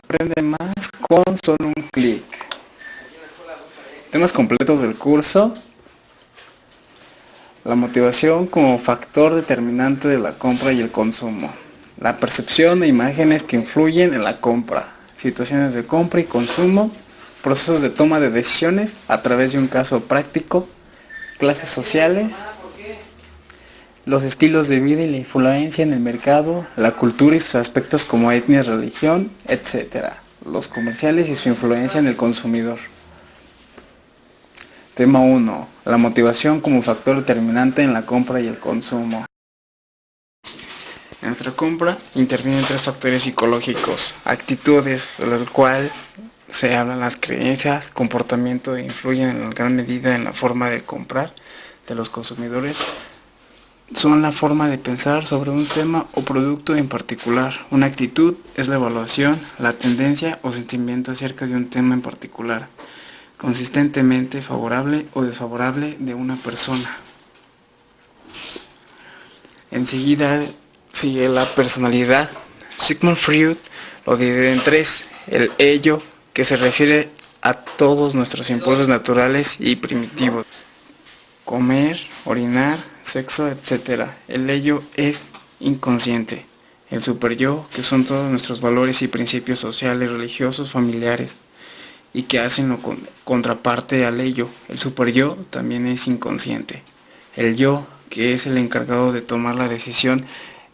Aprende más con solo un clic. Temas completos del curso. La motivación como factor determinante de la compra y el consumo. La percepción de imágenes que influyen en la compra. Situaciones de compra y consumo. Procesos de toma de decisiones a través de un caso práctico. Clases sociales. Los estilos de vida y la influencia en el mercado, la cultura y sus aspectos como etnia, religión, etc. Los comerciales y su influencia en el consumidor. Tema 1. La motivación como factor determinante en la compra y el consumo. En nuestra compra intervienen tres factores psicológicos: actitudes, del cual se hablan las creencias, comportamiento e influyen en gran medida en la forma de comprar de los consumidores. Son la forma de pensar sobre un tema o producto en particular. Una actitud es la evaluación, la tendencia o sentimiento acerca de un tema en particular, consistentemente favorable o desfavorable de una persona. Enseguida sigue la personalidad. Sigmund Freud lo divide en tres: el ello, que se refiere a todos nuestros impulsos naturales y primitivos: comer, orinar, sexo, etc. El ello es inconsciente. El superyo, que son todos nuestros valores y principios sociales, religiosos, familiares, y que hacen lo contraparte al ello. El superyo también es inconsciente. El yo, que es el encargado de tomar la decisión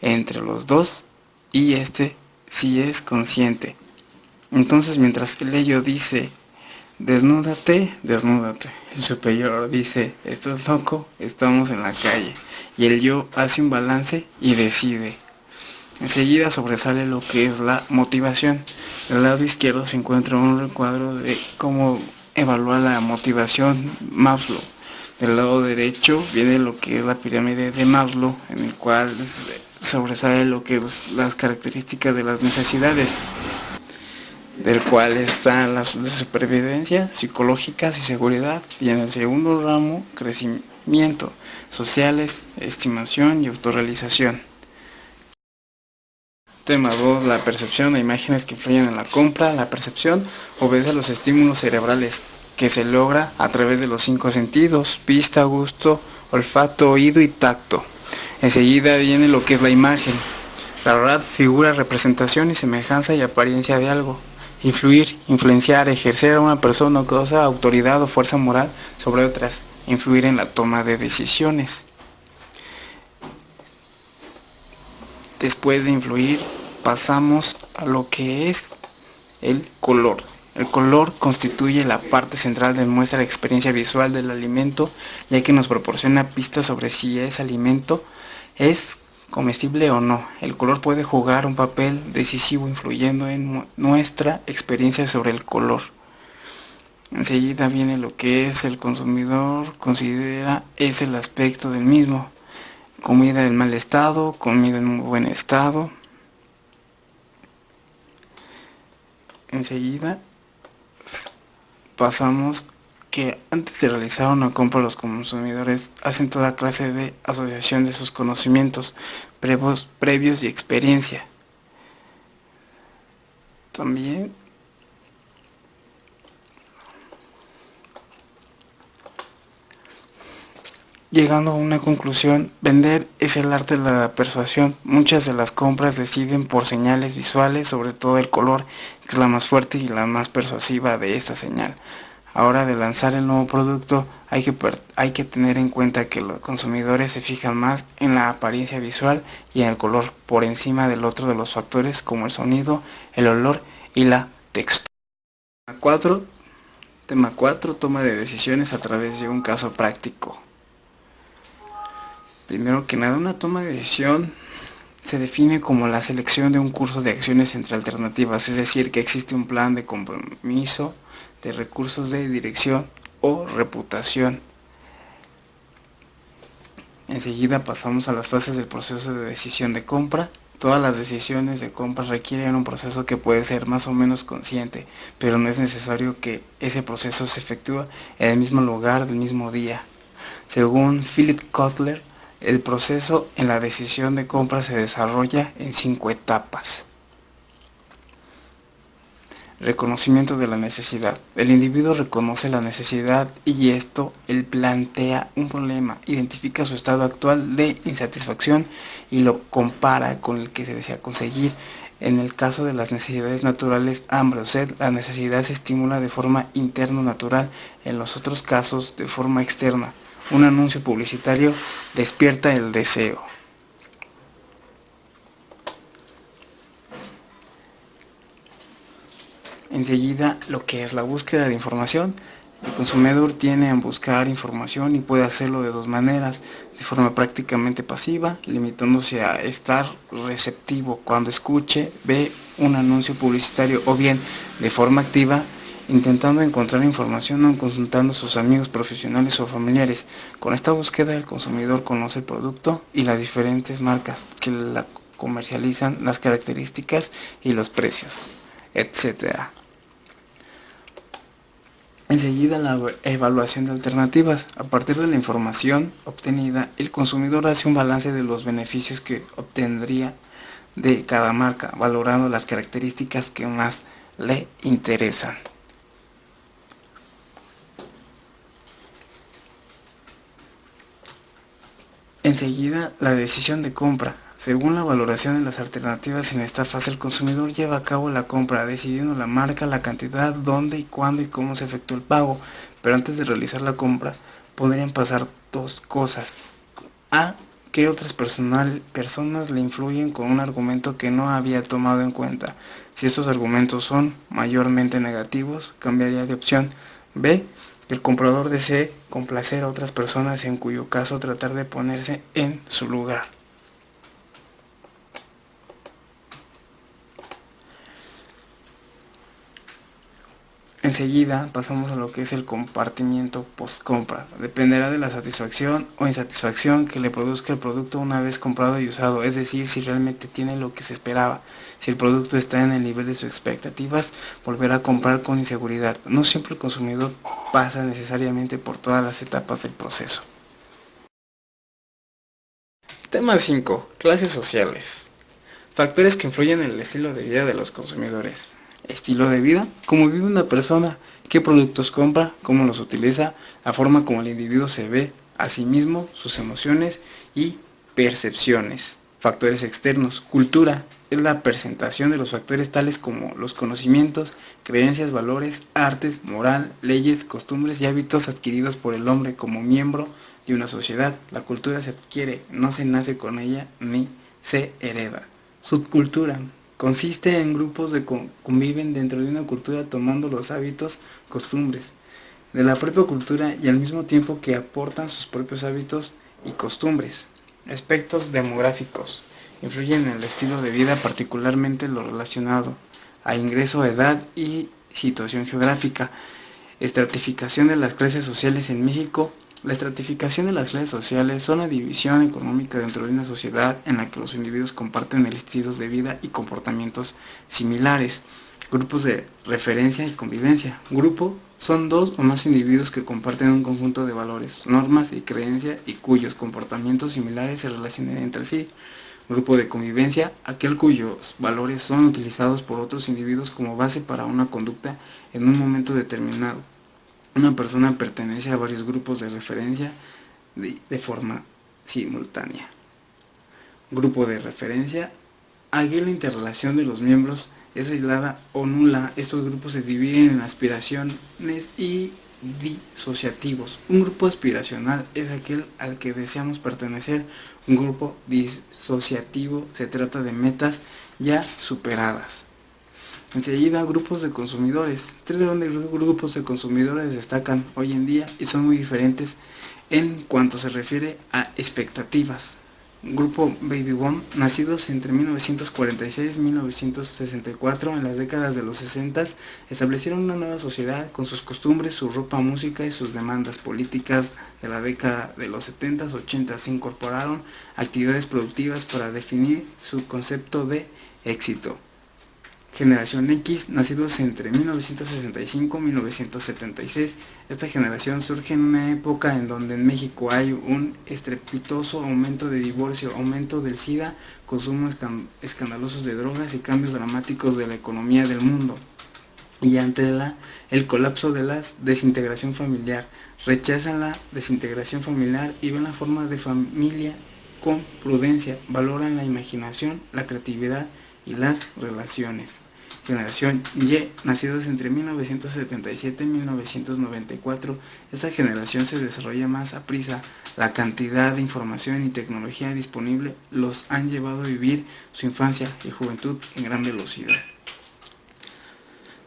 entre los dos, y este sí es consciente. Entonces, mientras el ello dice desnúdate, desnúdate, el superior dice estás loco, estamos en la calle, y el yo hace un balance y decide. Enseguida sobresale lo que es la motivación. Del lado izquierdo se encuentra un recuadro de cómo evaluar la motivación Maslow. Del lado derecho viene lo que es la pirámide de Maslow, en el cual sobresale lo que es las características de las necesidades, del cual están las de supervivencia, psicológicas y seguridad, y en el segundo ramo, crecimiento, sociales, estimación y autorrealización. Tema 2. La percepción de imágenes que influyen en la compra. La percepción obedece a los estímulos cerebrales que se logra a través de los 5 sentidos: vista, gusto, olfato, oído y tacto. Enseguida viene lo que es la imagen. La verdad, figura, representación y semejanza y apariencia de algo. Influir, influenciar, ejercer a una persona o cosa, autoridad o fuerza moral sobre otras. Influir en la toma de decisiones. Después de influir, pasamos a lo que es el color. El color constituye la parte central de nuestra experiencia visual del alimento, ya que nos proporciona pistas sobre si ese alimento es comestible o no. El color puede jugar un papel decisivo influyendo en nuestra experiencia sobre el color. Enseguida viene lo que es el consumidor, considera es el aspecto del mismo: comida en mal estado, comida en muy buen estado. Enseguida pasamos que antes de realizar una compra, los consumidores hacen toda clase de asociación de sus conocimientos previos y experiencia. También llegando a una conclusión, vender es el arte de la persuasión. Muchas de las compras deciden por señales visuales, sobre todo el color, que es la más fuerte y la más persuasiva de esta señal. Ahora, de lanzar el nuevo producto, hay que tener en cuenta que los consumidores se fijan más en la apariencia visual y en el color, por encima del otro de los factores como el sonido, el olor y la textura. Tema 4. Toma de decisiones a través de un caso práctico. Primero que nada, una toma de decisión se define como la selección de un curso de acciones entre alternativas, es decir, que existe un plan de compromiso, de recursos de dirección o reputación. Enseguida pasamos a las fases del proceso de decisión de compra. Todas las decisiones de compra requieren un proceso que puede ser más o menos consciente, pero no es necesario que ese proceso se efectúe en el mismo lugar del mismo día. Según Philip Kotler, el proceso en la decisión de compra se desarrolla en 5 etapas. Reconocimiento de la necesidad. El individuo reconoce la necesidad y esto él plantea un problema, identifica su estado actual de insatisfacción y lo compara con el que se desea conseguir. En el caso de las necesidades naturales, hambre o sed, la necesidad se estimula de forma interno-natural, en los otros casos de forma externa. Un anuncio publicitario despierta el deseo. Enseguida, lo que es la búsqueda de información. El consumidor tiene a buscar información y puede hacerlo de dos maneras, de forma prácticamente pasiva, limitándose a estar receptivo cuando escuche, ve un anuncio publicitario, o bien de forma activa, intentando encontrar información o consultando a sus amigos profesionales o familiares. Con esta búsqueda el consumidor conoce el producto y las diferentes marcas que la comercializan, las características y los precios, etcétera. Enseguida, la evaluación de alternativas. A partir de la información obtenida, el consumidor hace un balance de los beneficios que obtendría de cada marca, valorando las características que más le interesan. Enseguida, la decisión de compra. Según la valoración de las alternativas en esta fase, el consumidor lleva a cabo la compra, decidiendo la marca, la cantidad, dónde y cuándo y cómo se efectúa el pago. Pero antes de realizar la compra, podrían pasar dos cosas. A. Que otras personas le influyen con un argumento que no había tomado en cuenta. Si estos argumentos son mayormente negativos, cambiaría de opción. B. Que el comprador desee complacer a otras personas, en cuyo caso tratar de ponerse en su lugar. Enseguida pasamos a lo que es el compartimiento post-compra. Dependerá de la satisfacción o insatisfacción que le produzca el producto una vez comprado y usado, es decir, si realmente tiene lo que se esperaba. Si el producto está en el nivel de sus expectativas, volverá a comprar con inseguridad. No siempre el consumidor pasa necesariamente por todas las etapas del proceso. Tema 5. Clases sociales. Factores que influyen en el estilo de vida de los consumidores. Estilo de vida, cómo vive una persona, qué productos compra, cómo los utiliza, la forma como el individuo se ve a sí mismo, sus emociones y percepciones. Factores externos, cultura, es la presentación de los factores tales como los conocimientos, creencias, valores, artes, moral, leyes, costumbres y hábitos adquiridos por el hombre como miembro de una sociedad. La cultura se adquiere, no se nace con ella ni se hereda. Subcultura. Consiste en grupos que conviven dentro de una cultura tomando los hábitos, costumbres de la propia cultura y al mismo tiempo que aportan sus propios hábitos y costumbres. Aspectos demográficos. Influyen en el estilo de vida, particularmente lo relacionado a ingreso, edad y situación geográfica. Estratificación de las clases sociales en México. La estratificación de las clases sociales son la división económica dentro de una sociedad en la que los individuos comparten estilos de vida y comportamientos similares. Grupos de referencia y convivencia. Grupo son dos o más individuos que comparten un conjunto de valores, normas y creencias y cuyos comportamientos similares se relacionan entre sí. Grupo de convivencia, aquel cuyos valores son utilizados por otros individuos como base para una conducta en un momento determinado. Una persona pertenece a varios grupos de referencia de forma simultánea. Grupo de referencia. Aquí la interrelación de los miembros es aislada o nula. Estos grupos se dividen en aspiraciones y disociativos. Un grupo aspiracional es aquel al que deseamos pertenecer. Un grupo disociativo se trata de metas ya superadas. Enseguida, grupos de consumidores. Tres grandes grupos de consumidores destacan hoy en día y son muy diferentes en cuanto se refiere a expectativas. Grupo Baby Boom, nacidos entre 1946 y 1964, en las décadas de los 60, establecieron una nueva sociedad con sus costumbres, su ropa, música y sus demandas políticas. De la década de los 70s, 80s, incorporaron actividades productivas para definir su concepto de éxito. Generación X, nacidos entre 1965 y 1976. Esta generación surge en una época en donde en México hay un estrepitoso aumento de divorcio, aumento del SIDA, consumo escandalosos de drogas y cambios dramáticos de la economía del mundo. y ante el colapso de la desintegración familiar. Rechazan la desintegración familiar y ven la forma de familia con prudencia, valoran la imaginación, la creatividad y las relaciones. Generación Y, nacidos entre 1977 y 1994, esta generación se desarrolla más a prisa. La cantidad de información y tecnología disponible los han llevado a vivir su infancia y juventud en gran velocidad.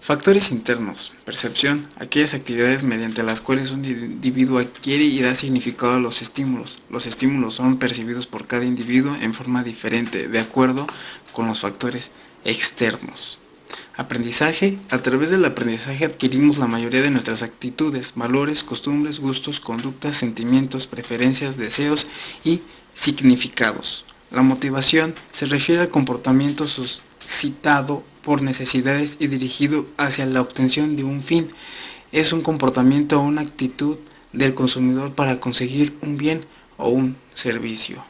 Factores internos. Percepción. Aquellas actividades mediante las cuales un individuo adquiere y da significado a los estímulos. Los estímulos son percibidos por cada individuo en forma diferente, de acuerdo con los factores externos. Aprendizaje. A través del aprendizaje adquirimos la mayoría de nuestras actitudes, valores, costumbres, gustos, conductas, sentimientos, preferencias, deseos y significados. La motivación se refiere al comportamiento suscitado por necesidades y dirigido hacia la obtención de un fin. Es un comportamiento o una actitud del consumidor para conseguir un bien o un servicio.